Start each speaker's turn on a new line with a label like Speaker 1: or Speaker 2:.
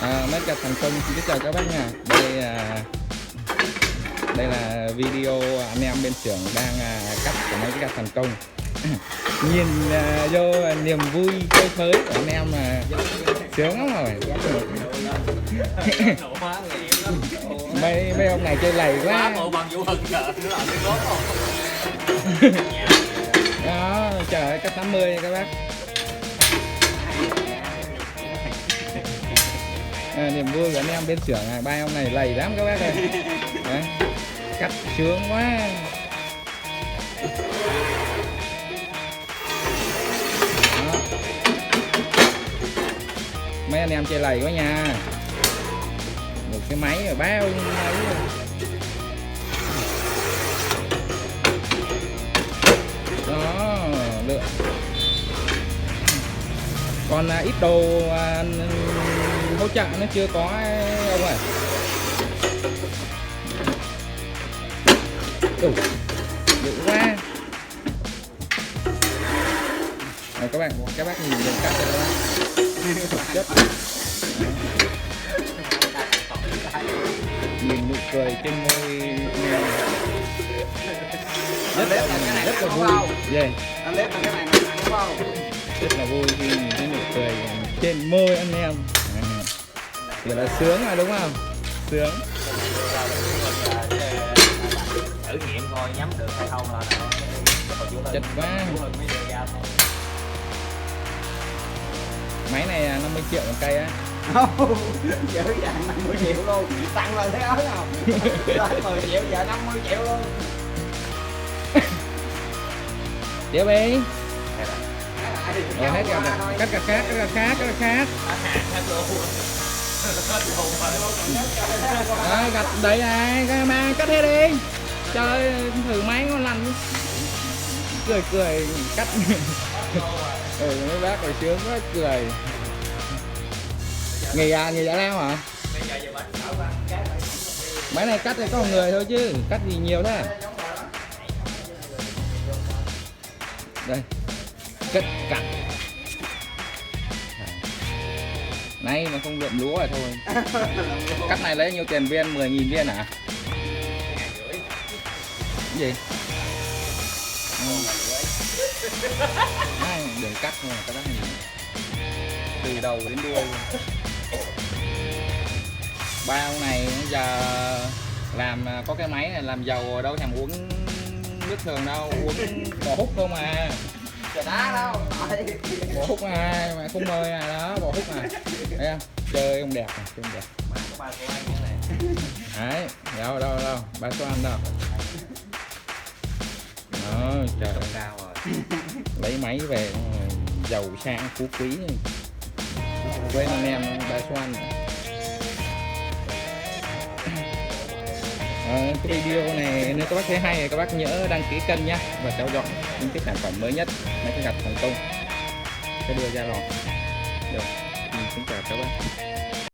Speaker 1: Máy cắt thành công. Xin chào các bác nha. Đây là video anh em bên xưởng đang cắt của máy cắt thành công. Nhìn vô niềm vui phơi phới của anh em mà sướng lắm rồi. Mấy ông này chơi lầy quá. Đó, trời ơi, cắt 80 nha các bác. Niềm vui của anh em bên xưởng ba ông này lầy lắm các bác ơi. Đấy, cắt sướng quá. Đó. Mấy anh em chơi lầy quá nha. Một cái máy rồi bao máy rồi. Đó, lựa. Còn ít đồ hỗ trợ nó chưa có ông ơi. Đủ quá. Rồi các bác nhìn đường cắt cho các bác. Thực chất. Nhìn nụ cười trên môi rất là vui. Yeah. Rất là vui khi nhìn thấy nụ cười trên môi anh em. Vậy là sướng rồi đúng không? Sướng.
Speaker 2: Thử nghiệm thôi, nhắm được hay không là
Speaker 1: chật quá. Máy này 50 triệu một cây á.
Speaker 2: dữ dàng 50 triệu luôn. Tăng lên thấy ớn không? Lên 10 triệu giờ 50 triệu luôn.
Speaker 1: Tiếp đi. Rồi hết rồi. Cắt khác. Gạch đấy này, mang cắt hết đi. Trời thử máy ngon lành. Cười cắt. Mấy bác rồi sướng quá cười. Nghề giải lao hả? Máy này cắt thì có một người thôi chứ, cắt gì nhiều đó. Đây. Cắt. Này mà không lượm lúa rồi thôi. Cắt này lấy nhiêu tiền viên? 10.000 viên hả? Cái gì? Đường cắt mà các bác nhìn. Từ đầu đến đuôi. Ba ông này giờ làm có cái máy này làm giàu đâu thèm uống nước thường đâu, uống bò hút không à.
Speaker 2: Đá đâu.
Speaker 1: Bộ hút mà không mời đó, bộ hút mà. Thấy không? Chơi ông đẹp này, chơi ông đẹp.
Speaker 2: Mà có ba cô anh này.
Speaker 1: Đấy, đâu, ba số anh đâu. Đó, trời ơi.
Speaker 2: Cao rồi.
Speaker 1: Lấy máy về giàu sang phú quý này. Quên anh em ba số anh. Cái video này nếu các bác thấy hay thì các bác nhớ đăng ký kênh nhé và theo dõi những cái sản phẩm mới nhất máy cắt thành công sẽ đưa ra lò. Được, xin chào các bác.